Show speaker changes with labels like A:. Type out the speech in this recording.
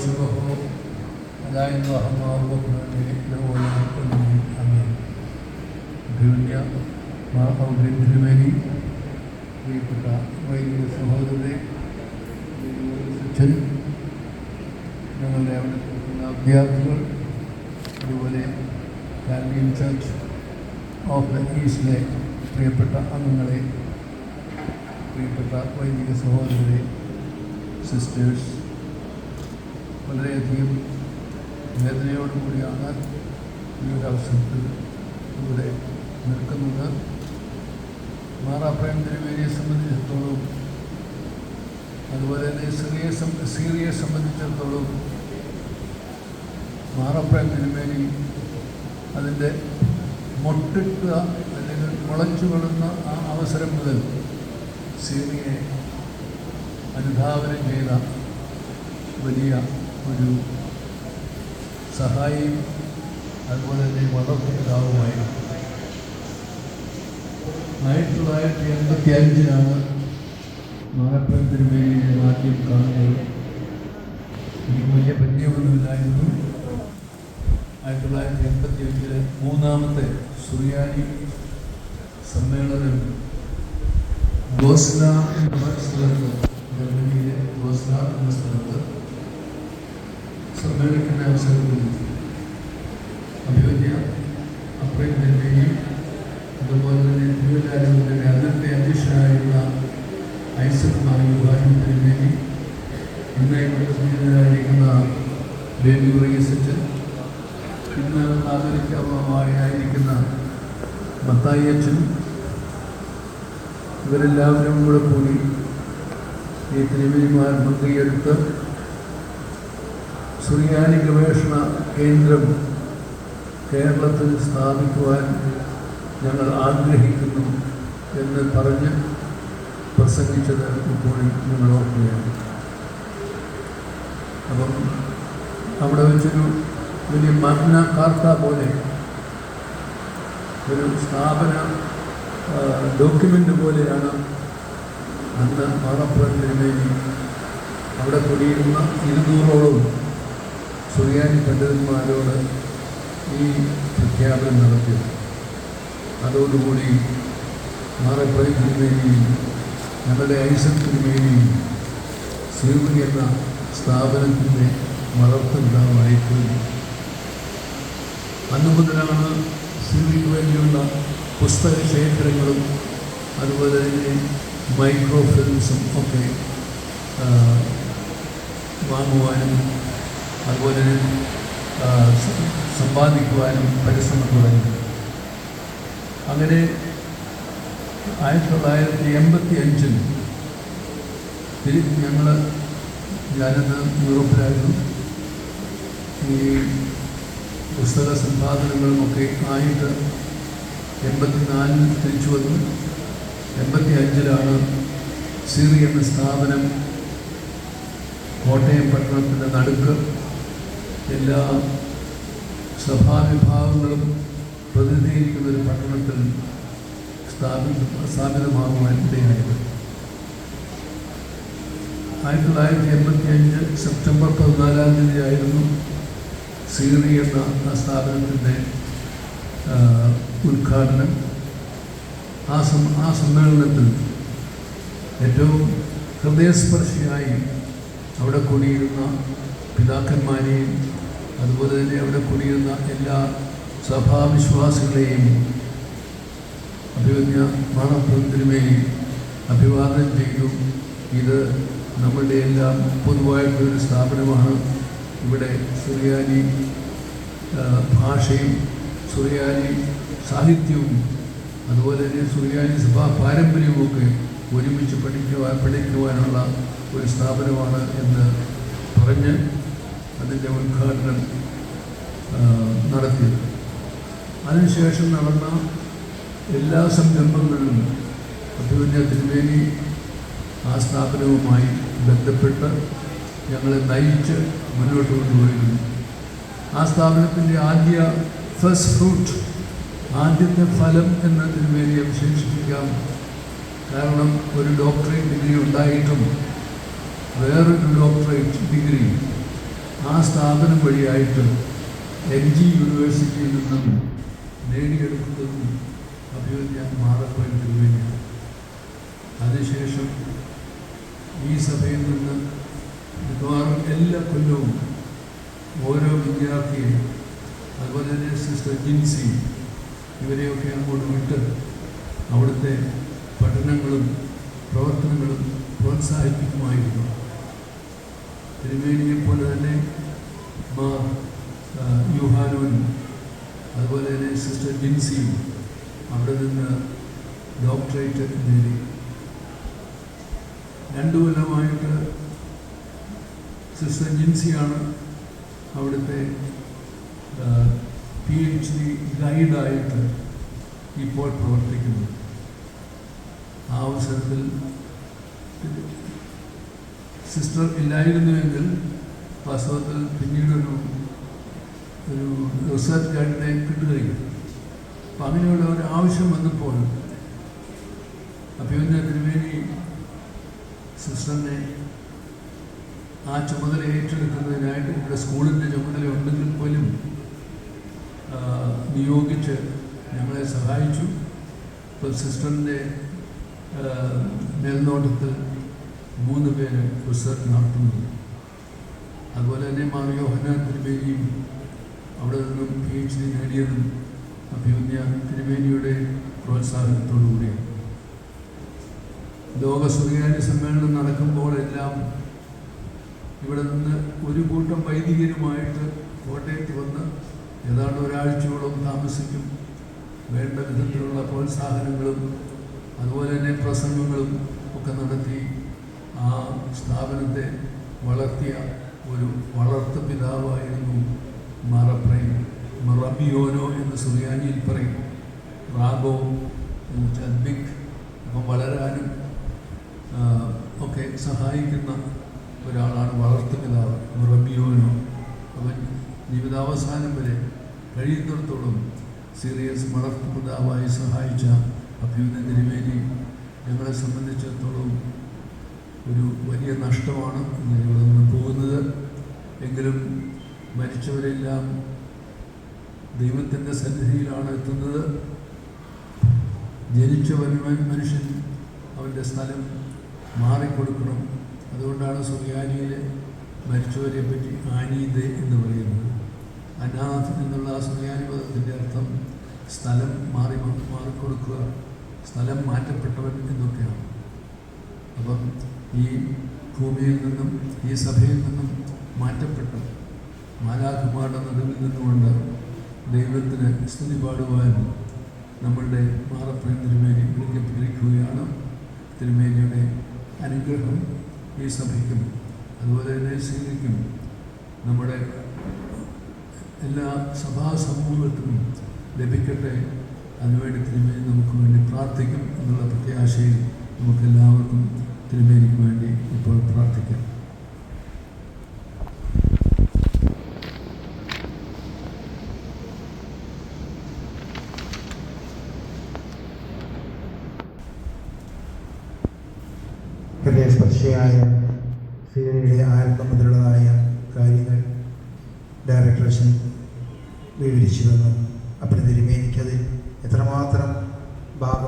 A: ورسله وداعي اللهم وارزقنا لأولى كله آمين. ധന്യ മാർഗ്ഗത്തിനുവേണ്ടി പ്രിയപ്പെട്ട വൈദിക സഹോദരനെ, അച്ഛൻ, ഞങ്ങളുടെ അവിടെ കൊടുക്കുന്ന വിദ്യാർത്ഥികൾ, അതുപോലെ കാൽവിൻ ചർച്ച് ഓഫ് ദ ഈസ്റ്റിലെ പ്രിയപ്പെട്ട അംഗങ്ങളെ, പ്രിയപ്പെട്ട വൈദിക സഹോദരരെ, സിസ്റ്റേഴ്സ്, വളരെയധികം വേദനയോടുകൂടിയാണ് ഈ ഒരു അവസരത്തിൽ ഇവിടെ നിൽക്കുന്നത്. മാറാപ്രേം തിരുമേനിയെ സംബന്ധിച്ചിടത്തോളം, അതുപോലെ തന്നെ സീറിയെ സംബന്ധിച്ചിടത്തോളം, മാറാപ്രേം തിരുമേനി അതിൻ്റെ മൊട്ടിട്ട അല്ലെങ്കിൽ മുളച്ചു വളർന്ന ആ അവസരം മുതൽ സീറിയെ അനുധാവനം ചെയ്ത വലിയ ഒരു സഹായിയും അതുപോലെ തന്നെ വളർത്തുപിതാവുമായിരുന്നു. 1985 മാറാപ്രേം തിരുമേനിയെ ആദ്യം കാണുന്നത്. എനിക്ക് വലിയ പരിചയമൊന്നുമില്ലായിരുന്നു. 1985 മൂന്നാമത്തെ സുറിയാനി സമ്മേളനം ഗോസ്ല എന്ന സ്ഥലത്ത്, ജർമ്മനിയിലെ ഗോസ്ല എന്ന സ്ഥലത്ത് സമ്മേളിക്കുന്ന അവസരത്തിൽ അഭിവന്യ അപ്രേം തിരുമേനിയും അതുപോലെ തന്നെ തിരുവല്ലാരൂരിൻ്റെ അന്നത്തെ അധ്യക്ഷനായിരുന്ന ഐസക് മാർ യുഹാനും തിരുമേനി, ഇന്ന് ഇവിടെ ബേബി റീസച്ച്, ഇന്ന് ആദരിക്കായിരിക്കുന്ന മത്തായി അച്ഛൻ, ഇവരെല്ലാവരും കൂടെ കൂടി ഈ തിരുമേനിമാർ മുൻകൈയെടുത്ത് സുറിയാനി ഗവേഷണ കേന്ദ്രം കേരളത്തിൽ സ്ഥാപിക്കുവാൻ ഞങ്ങൾ ആഗ്രഹിക്കുന്നു എന്ന് പറഞ്ഞ് പ്രസംഗിച്ചത് ഇപ്പോഴും ഞങ്ങൾ ഓർക്കുകയാണ്. അപ്പം അവിടെ വെച്ചൊരു വലിയ മഗ്ന കാർത്ത പോലെ ഒരു സ്ഥാപന ഡോക്യുമെൻ്റ് പോലെയാണ് അന്ന് മാറാപ്രേം തിരുമേനി അവിടെ കൂടിയിരുന്ന 200ഓളം സുറിയാനി പണ്ഡിതന്മാരോട് ഈ പ്രഖ്യാപനം നടത്തിയത്. അതോടുകൂടി മാറാപ്രേം തിരുമേനിയും ഞങ്ങളുടെ ഐസക് തിരുമേനിയും സീറി എന്ന സ്ഥാപനത്തിൻ്റെ വളർത്തുപിതാവായിപ്പോയി. അന്നു മുതലാണ് സീറിക്ക് വേണ്ടിയുള്ള പുസ്തക ശേഖരങ്ങളും അതുപോലെ തന്നെ മൈക്രോ ഫിലിംസും ഒക്കെ വാങ്ങുവാനും അതുപോലെ സമ്പാദിക്കുവാനും പരിശ്രമം തുടങ്ങി. അങ്ങനെ 1985 ഞാനന്ന് യൂറോപ്പിലായിരുന്നു. ഈ പുസ്തക സമ്പാദനങ്ങളുമൊക്കെ ആയിട്ട് 84 തിരിച്ചു വന്നു. 85 സീറി എന്ന സ്ഥാപനം കോട്ടയം പട്ടണത്തിൻ്റെ നടുക്ക് എല്ലാ സഭാവിഭാഗങ്ങളും പ്രതിനിധീകരിക്കുന്ന ഒരു പട്ടണത്തിൽ സ്ഥാപിതമാകുവാൻ ഇടയായത്. 1985 സെപ്റ്റംബർ 14 സീറി എന്ന ആ സ്ഥാപനത്തിൻ്റെ ഉദ്ഘാടനം. ആ സമ്മേളനത്തിൽ ഏറ്റവും ഹൃദയസ്പർശിയായി അവിടെ കൂടിയിരുന്ന പിതാക്കന്മാരെയും അതുപോലെ തന്നെ അവിടെ കൂടിയിരുന്ന എല്ലാ സഭാവിശ്വാസികളെയും അഭിവന്യ മാറാപ്രേം തിരുമേനി അഭിവാദനം ചെയ്തു. ഇത് നമ്മളുടെ എല്ലാം പൊതുവായിട്ടുള്ളൊരു സ്ഥാപനമാണ്. ഇവിടെ സുറിയാനി ഭാഷയും സുറിയാനി സാഹിത്യവും അതുപോലെ തന്നെ സുറിയാനി സഭാ പാരമ്പര്യവുമൊക്കെ ഒരുമിച്ച് പഠിക്കുവാനുള്ള ഒരു സ്ഥാപനമാണ് എന്ന് പറഞ്ഞ് അതിൻ്റെ ഉദ്ഘാടനം നടത്തിയത്. അതിനുശേഷം നടന്ന എല്ലാ സംരംഭങ്ങളിലും അഭിവന്യ തിരുമേനി ആ സ്ഥാപനവുമായി ബന്ധപ്പെട്ട് ഞങ്ങളെ നയിച്ച് മുന്നോട്ട് കൊണ്ടുപോയിരുന്നു. ആ സ്ഥാപനത്തിൻ്റെ ഫസ്റ്റ് ഫ്രൂട്ട്, ആദ്യത്തെ ഫലം എന്ന് തിരുമേനിയെ വിശേഷിപ്പിക്കാം. കാരണം ഒരു ഡോക്ടറേറ്റ് ഡിഗ്രി ഉണ്ടായിട്ടും വേറൊരു ഡോക്ടറേറ്റ് ഡിഗ്രി ആ സ്ഥാപനം വഴിയായിട്ട് MG യൂണിവേഴ്സിറ്റിയിൽ നിന്നും നേടിയെടുത്തതും അഭിവന്യ മാറപ്പോയി തിരുവേനിയാണ്. അതിനുശേഷം ഈ സഭയിൽ നിന്ന് മിക്കവാറും എല്ലാ കൊല്ലവും ഓരോ വിദ്യാർത്ഥിയും, അതുപോലെ തന്നെ സിസ്റ്റർ ജിൻസി, ഇവരെയൊക്കെ അങ്ങോട്ട് വിട്ട് അവിടുത്തെ പഠനങ്ങളും പ്രവർത്തനങ്ങളും പ്രോത്സാഹിപ്പിക്കുമായിരുന്നു. തിരുമേനിയെ പോലെ തന്നെ യൂഹാനോനും അതുപോലെ തന്നെ സിസ്റ്റർ ജിൻസിയും അവിടെ നിന്ന് ഡോക്ടറേറ്റ് നേടി. 2 കൊല്ലമായിട്ട് സിസ്റ്റർ ജിൻസിയാണ് അവിടുത്തെ PhD ഗൈഡായിട്ട് ഇപ്പോൾ പ്രവർത്തിക്കുന്നത്. ആ അവസരത്തിൽ സിസ്റ്റർ ഇല്ലായിരുന്നുവെങ്കിൽ വാസ്തവത്തിൽ പിന്നീടൊരു റിസർച്ച് ഗൈഡിനെ കിട്ടുകയില്ല. അപ്പം അങ്ങനെയുള്ള ഒരു ആവശ്യം വന്നപ്പോൾ അഭിവന്യ തിരുമേനി സിസ്റ്ററിനെ ആ ചുമതല ഏറ്റെടുക്കുന്നതിനായിട്ട് ഇവിടെ സ്കൂളിൻ്റെ ചുമതല ഉണ്ടെങ്കിൽ പോലും നിയോഗിച്ച് ഞങ്ങളെ സഹായിച്ചു. ഇപ്പോൾ സിസ്റ്ററിൻ്റെ മേൽനോട്ടത്തിൽ 3 പേര് റിസർച്ച് നടത്തുന്നു. അതുപോലെ തന്നെ യോഹന്നാൻ തിരുമേനിയും അവിടെ നിന്നും PhD നേടിയതും അഭിവന്യ തിരുമേനിയുടെ പ്രോത്സാഹനത്തോടുകൂടിയാണ്. ലോക സുറിയാനി സമ്മേളനം നടക്കുമ്പോൾ എല്ലാം ഇവിടെ നിന്ന് ഒരു കൂട്ടം വൈദികരുമായിട്ട് കോട്ടയത്ത് വന്ന് ഏതാണ്ട് ഒരാഴ്ചയോളം താമസിക്കും. വേണ്ട വിധത്തിലുള്ള പ്രോത്സാഹനങ്ങളും അതുപോലെ തന്നെ പ്രസംഗങ്ങളും ഒക്കെ നടത്തി ആ സ്ഥാപനത്തെ വളർത്തിയ ഒരു വളർത്തു പിതാവായിരുന്നു മാറപ്രയും. റബിയോനോ എന്ന് സുറിയാനിയിൽ പറയും, റാഗോ എന്ന് വെച്ചാൽ ബിഗ്. അപ്പം വളരാനും ഒക്കെ സഹായിക്കുന്ന ഒരാളാണ് വളർത്തു പിതാവ് റബിയോനോ. അവൻ ജീവിതാവസാനം വരെ കഴിയുന്നിടത്തോളം സീരിയസ് വളർത്തു പിതാവായി സഹായിച്ച അഭിവന്യ തിരുമേനി ഞങ്ങളെ സംബന്ധിച്ചിടത്തോളം ഒരു വലിയ നഷ്ടമാണ് ഞങ്ങൾ നിന്ന് പോകുന്നത്. എങ്കിലും മരിച്ചവരെല്ലാം ദൈവത്തിൻ്റെ സന്നിധിയിലാണ് എത്തുന്നത്. ജനിച്ച മനുഷ്യൻ അവൻ്റെ സ്ഥലം മാറിക്കൊടുക്കണം. അതുകൊണ്ടാണ് സുറിയാനിയിൽ മരിച്ചവരെ പറ്റി ആനീദ് എന്ന് പറയുന്നത്. അനാഥ് എന്നുള്ള ആ സുറിയാനി പദത്തിൻ്റെ അർത്ഥം സ്ഥലം മാറിക്കൊടുക്കുക, സ്ഥലം മാറ്റപ്പെട്ടവൻ എന്നൊക്കെയാണ്. അപ്പം ഈ ഭൂമിയിൽ നിന്നും ഈ സഭയിൽ നിന്നും മാറ്റപ്പെട്ട മാലാഖമാരുടെ നടുവിൽ നിന്നുകൊണ്ട് ദൈവത്തിന് സ്തുതി പാടുവാൻ നമ്മളുടെ മാറപ്രയം തിരുമേനി വിളിക്കുകയാണ്. തിരുമേനിയുടെ അനുഗ്രഹം ഈ സഭയ്ക്കും അതുപോലെ തന്നെ സീനിക്കും നമ്മുടെ എല്ലാ സഭാ സമൂഹത്തിനും ലഭിക്കട്ടെ. അതിനുവേണ്ടി തിരുമേനി നമുക്ക് വേണ്ടി പ്രാർത്ഥിക്കും എന്നുള്ള പ്രത്യാശയിൽ നമുക്കെല്ലാവർക്കും തിരുമേനിക്ക് വേണ്ടി ഇപ്പോൾ പ്രാർത്ഥിക്കാം.
B: ഹൃദയസ്പർശിയായ സീനിയുടെ ആരംഭം മുതലുള്ളതായ കാര്യങ്ങൾ ഡയറക്ടറേഷൻ വിവരിച്ചു തന്നു. അപ്പോൾ തിരുമേനിക്കതിൽ എത്രമാത്രം ഭാഗം